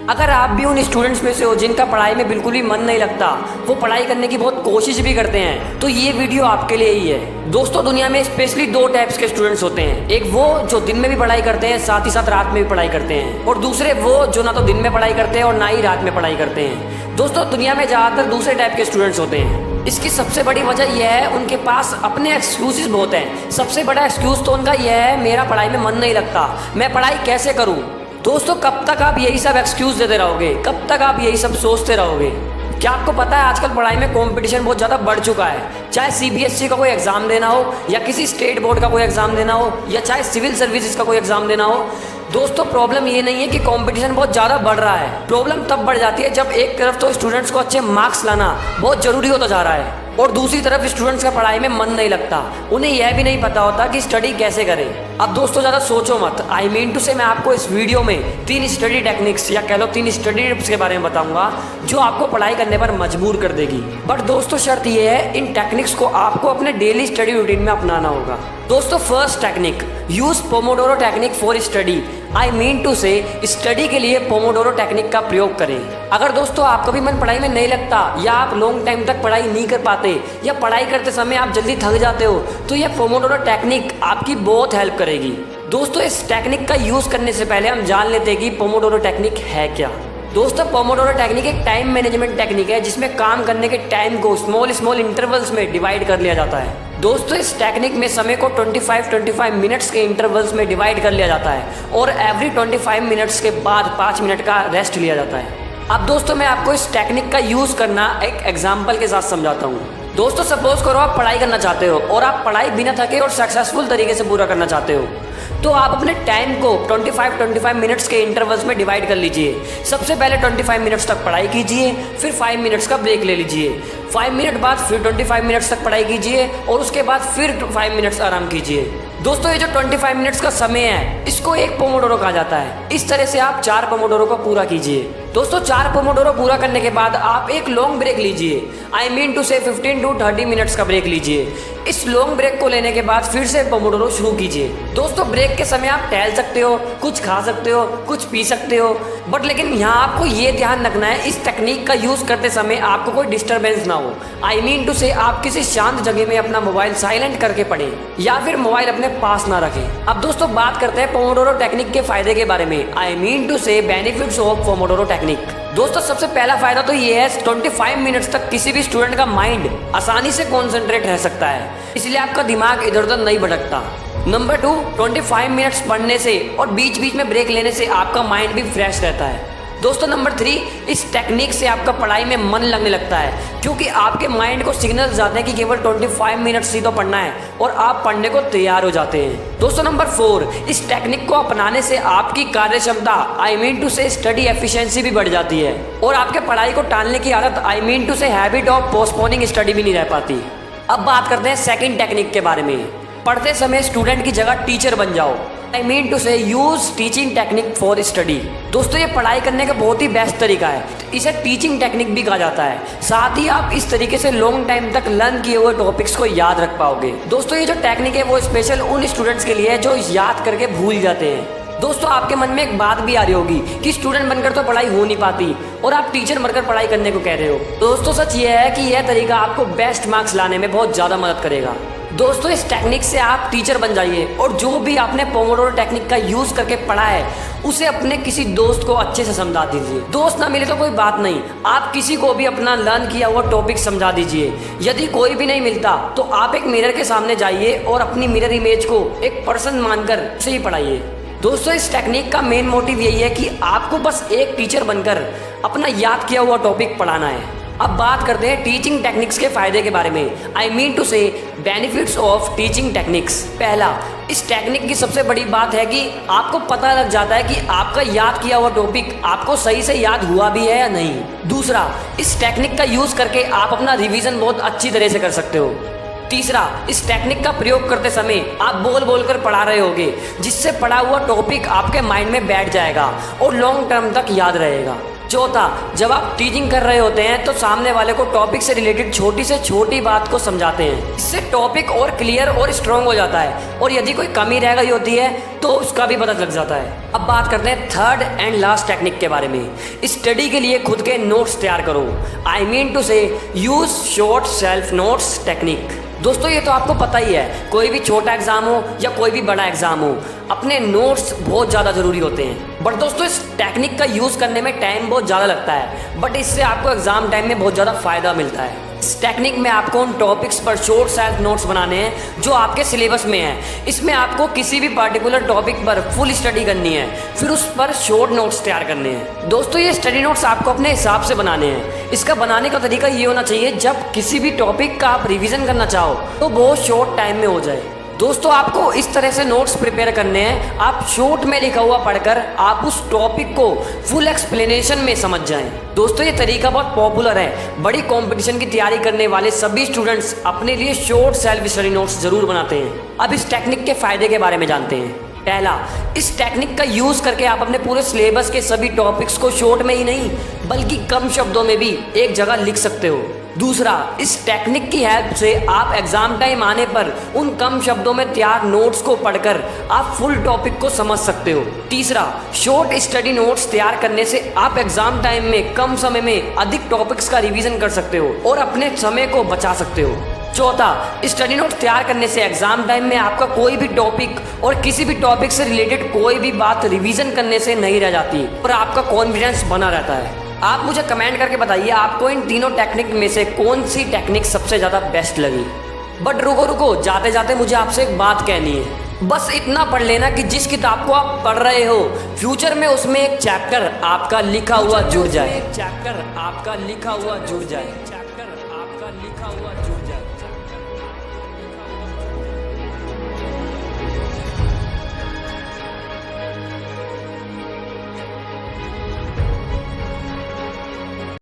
अगर आप भी उन स्टूडेंट्स में से हो जिनका पढ़ाई में बिल्कुल भी मन नहीं लगता, वो पढ़ाई करने की बहुत कोशिश भी करते हैं, तो ये वीडियो आपके लिए ही है। दोस्तों, दुनिया में स्पेशली दो टाइप्स के स्टूडेंट्स होते हैं। एक वो जो दिन में भी पढ़ाई करते हैं, साथ ही साथ रात में भी पढ़ाई करते हैं, और दूसरे वो जो ना तो दिन में पढ़ाई करते हैं और ना ही रात में पढ़ाई करते हैं। दोस्तों, दुनिया में ज़्यादातर दूसरे टाइप के स्टूडेंट्स होते हैं। इसकी सबसे बड़ी वजह यह है उनके पास अपने एक्सक्यूजेस बहुत हैं। सबसे बड़ा एक्सक्यूज तो उनका यह है, मेरा पढ़ाई में मन नहीं लगता, मैं पढ़ाई कैसे करूं। दोस्तों, कब तक आप यही सब एक्सक्यूज देते रहोगे? कब तक आप यही सब सोचते रहोगे? क्या आपको पता है आजकल पढ़ाई में कंपटीशन बहुत ज़्यादा बढ़ चुका है। चाहे सीबीएसई का कोई एग्जाम देना हो, या किसी स्टेट बोर्ड का कोई एग्जाम देना हो, या चाहे सिविल सर्विसेज का कोई एग्जाम देना हो। दोस्तों, प्रॉब्लम ये नहीं है कि कंपटीशन बहुत ज़्यादा बढ़ रहा है। प्रॉब्लम तब बढ़ जाती है जब एक तरफ तो स्टूडेंट्स को अच्छे मार्क्स लाना बहुत ज़रूरी होता जा रहा है, और दूसरी तरफ स्टूडेंट्स का पढ़ाई में मन नहीं लगता। उन्हें यह भी नहीं पता होता कि स्टडी कैसे करें। अब दोस्तों, ज़्यादा सोचो मत। आई मीन टू से मैं आपको इस वीडियो में 3 स्टडी टेक्निक्स या कह लो 3 स्टडी टिप्स के बारे में बताऊंगा जो आपको पढ़ाई करने पर मजबूर कर देगी। बट दोस्तों, शर्त यह है, इन टेक्निक्स को आपको अपने डेली स्टडी रूटीन में अपनाना होगा। दोस्तों, first technique, use pomodoro technique for study. I mean to say study के लिए पोमोडोरो टेक्निक का प्रयोग करें। अगर दोस्तों आपका भी मन पढ़ाई में नहीं लगता, या आप लॉन्ग टाइम तक पढ़ाई नहीं कर पाते, या पढ़ाई करते समय आप जल्दी थक जाते हो, तो यह पोमोडोरो टेक्निक आपकी बहुत हेल्प करेगी। दोस्तों, इस टेक्निक का यूज करने से पहले हम जान लेते हैं कि पोमोडोरो टेक्निक है क्या। दोस्तों, पोमोडोरो टेक्निक एक टाइम मैनेजमेंट टेक्निक है जिसमें काम करने के टाइम को स्मॉल इंटरवल्स में डिवाइड कर लिया जाता है। दोस्तों, इस टेक्निक में समय को 25 मिनट्स के इंटरवल्स में डिवाइड कर लिया जाता है, और एवरी 25 मिनट्स के बाद 5 मिनट का रेस्ट लिया जाता है। अब दोस्तों, मैं आपको इस टेक्निक का यूज़ करना एक एग्जाम्पल के साथ समझाता हूँ। दोस्तों, सपोज करो आप पढ़ाई करना चाहते हो, और आप पढ़ाई बिना थके और सक्सेसफुल तरीके से पूरा करना चाहते हो, तो आप अपने टाइम को 25 मिनट्स के इंटरवल्स में डिवाइड कर लीजिए। सबसे पहले 25 मिनट्स तक पढ़ाई कीजिए, फिर 5 मिनट्स का ब्रेक ले लीजिए। 5 मिनट बाद फिर 25 मिनट्स तक पढ़ाई कीजिए, और उसके बाद फिर 5 मिनट्स आराम कीजिए। दोस्तों, ये जो 25 मिनट्स का समय है, इसको एक पोमोडोरो कहा जाता है। इस तरह से आप 4 पोमोडोरो को पूरा कीजिए। दोस्तों, 4 पोमोडोरो पूरा करने के बाद आप एक लॉन्ग ब्रेक लीजिए। आई मीन टू से 15 to 30 मिनट्स का ब्रेक लीजिए। इस लॉन्ग ब्रेक को लेने के बाद फिर से पोमोडोरो शुरू कीजिए। दोस्तों, ब्रेक के समय आप टहल सकते हो, कुछ खा सकते हो, कुछ पी सकते हो, बट लेकिन यहाँ आपको ये ध्यान रखना है, इस टेक्निक का यूज़ करते समय आपको कोई डिस्टर्बेंस ना हो। आई मीन टू से आप किसी शांत जगह में अपना मोबाइल साइलेंट करके पढ़ें, या फिर मोबाइल अपने पास ना रखें। अब दोस्तों, बात करते हैं पोमोडोरो टेक्निक के फायदे के बारे में। आई मीन टू से बेनिफिट्स ऑफ पोमोडोरो टेक्निक। दोस्तों, सबसे पहला फायदा तो ये है, 25 मिनट्स तक किसी भी स्टूडेंट का माइंड आसानी से कॉन्सेंट्रेट रह सकता है, इसलिए आपका दिमाग इधर उधर नहीं भटकता। नंबर 2, 25 मिनट्स पढ़ने से और बीच बीच में ब्रेक लेने से आपका माइंड भी फ्रेश रहता है। दोस्तों, नंबर 3, इस टेक्निक से आपका पढ़ाई में मन लगने लगता है, क्योंकि आपके माइंड को सिग्नल जाते हैं कि केवल 25 मिनट्स ही तो पढ़ना है, और आप पढ़ने को तैयार हो जाते हैं। दोस्तों, नंबर 4, इस टेक्निक को अपनाने से आपकी कार्य क्षमता, आई mean to say study efficiency भी बढ़ जाती है, और आपके पढ़ाई को टालने की आदत, आई मीन टू से हैबिट ऑफ पोस्टपोनिंग स्टडी भी नहीं रह पाती। अब बात करते हैं सेकेंड टेक्निक के बारे में। पढ़ते समय स्टूडेंट की जगह टीचर बन जाओ। आई मीन टू से use teaching technique for study. दोस्तों, ये पढ़ाई करने का बहुत ही बेस्ट तरीका है, इसे टीचिंग टेक्निक भी कहा जाता है। साथ ही आप इस तरीके से लॉन्ग टाइम तक लर्न किए हुए टॉपिक्स को याद रख पाओगे। दोस्तों, ये जो टेक्निक है वो स्पेशल उन स्टूडेंट्स के लिए है जो याद करके भूल जाते हैं। दोस्तों, आपके मन में एक बात भी आ रही होगी कि स्टूडेंट बनकर तो पढ़ाई हो नहीं पाती, और आप टीचर बनकर पढ़ाई करने को कह रहे हो। दोस्तों, सच ये है कि यह तरीका आपको बेस्ट मार्क्स लाने में बहुत ज़्यादा मदद करेगा। दोस्तों, इस टेक्निक से आप टीचर बन जाइए, और जो भी आपने पोमोडोरो टेक्निक का यूज़ करके पढ़ा है उसे अपने किसी दोस्त को अच्छे से समझा दीजिए। दोस्त ना मिले तो कोई बात नहीं, आप किसी को भी अपना लर्न किया हुआ टॉपिक समझा दीजिए। यदि कोई भी नहीं मिलता तो आप एक मिरर के सामने जाइए और अपनी मिरर इमेज को एक पर्सन मानकर उसे ही पढ़ाइए। दोस्तों, इस टेक्निक का मेन मोटिव यही है कि आपको बस एक टीचर बनकर अपना याद किया हुआ टॉपिक पढ़ाना है। अब बात करते हैं टीचिंग टेक्निक्स के फायदे के बारे में। आई मीन टू से बेनिफिट्स ऑफ टीचिंग टेक्निक्स। पहला, इस टेक्निक की सबसे बड़ी बात है कि आपको पता लग जाता है कि आपका याद किया हुआ टॉपिक आपको सही से याद हुआ भी है या नहीं। दूसरा, इस टेक्निक का यूज करके आप अपना रिवीजन बहुत अच्छी तरह से कर सकते हो। तीसरा, इस टेक्निक का प्रयोग करते समय आप बोल बोल कर पढ़ा रहे होगे, जिससे पढ़ा हुआ टॉपिक आपके माइंड में बैठ जाएगा और लॉन्ग टर्म तक याद रहेगा। चौथा, जब आप टीचिंग कर रहे होते हैं तो सामने वाले को टॉपिक से रिलेटेड छोटी से छोटी बात को समझाते हैं। इससे टॉपिक और क्लियर और स्ट्रॉन्ग हो जाता है और यदि कोई कमी रह गई होती है तो उसका भी पता लग जाता है। अब बात करते हैं थर्ड एंड लास्ट टेक्निक के बारे में। स्टडी के लिए खुद के नोट्स तैयार करो। आई मीन टू से use short self notes technique. दोस्तों ये तो आपको पता ही है, कोई भी छोटा एग्जाम हो या कोई भी बड़ा एग्जाम हो, अपने नोट्स बहुत ज़्यादा ज़रूरी होते हैं। बट दोस्तों इस टेक्निक का यूज़ करने में टाइम बहुत ज़्यादा लगता है, बट इससे आपको एग्जाम टाइम में बहुत ज़्यादा फायदा मिलता है। इस टेक्निक में आपको उन टॉपिक्स पर शॉर्ट सेल्फ नोट्स बनाने हैं जो आपके सिलेबस में है। इसमें आपको किसी भी पर्टिकुलर टॉपिक पर फुल स्टडी करनी है, फिर उस पर शॉर्ट नोट्स तैयार करने हैं। दोस्तों ये स्टडी नोट्स आपको अपने हिसाब से बनाने हैं। इसका बनाने का तरीका ये होना चाहिए, जब किसी भी टॉपिक का आप रिवीजन करना चाहो तो बहुत शॉर्ट टाइम में हो जाए। दोस्तों आपको इस तरह से नोट्स प्रिपेयर करने हैं, आप शॉर्ट में लिखा हुआ पढ़कर आप उस टॉपिक को फुल एक्सप्लेनेशन में समझ जाएं। दोस्तों ये तरीका बहुत पॉपुलर है। बड़ी कंपटीशन की तैयारी करने वाले सभी स्टूडेंट्स अपने लिए शॉर्ट सेल्फ स्टडी नोट्स जरूर बनाते हैं। अब इस टेक्निक के फायदे के बारे में जानते हैं। पहला, इस टेक्निक का यूज करके आप अपने पूरे सिलेबस के सभी टॉपिक्स को शॉर्ट में ही नहीं बल्कि कम शब्दों में भी एक जगह लिख सकते हो। दूसरा, इस टेक्निक की हेल्प से आप एग्जाम टाइम आने पर उन कम शब्दों में तैयार नोट्स को पढ़कर आप फुल टॉपिक को समझ सकते हो। तीसरा, शॉर्ट स्टडी नोट्स तैयार करने से आप एग्जाम टाइम में कम समय में अधिक टॉपिक्स का रिवीजन कर सकते हो और अपने समय को बचा सकते हो। चौथा, स्टडी नोट तैयार करने से एग्जाम टाइम में आपका कोई भी टॉपिक और किसी भी टॉपिक से रिलेटेड कोई भी बात रिवीजन करने से नहीं रह जाती और आपका कॉन्फिडेंस बना रहता है। आप मुझे कमेंट करके बताइए आपको इन तीनों टेक्निक में से कौन सी टेक्निक सबसे ज़्यादा बेस्ट लगी। बट रुको जाते जाते मुझे आपसे एक बात कहनी है। बस इतना पढ़ लेना कि जिस किताब को आप पढ़ रहे हो फ्यूचर में उसमें एक चैप्टर आपका लिखा हुआ जुड़ जाए।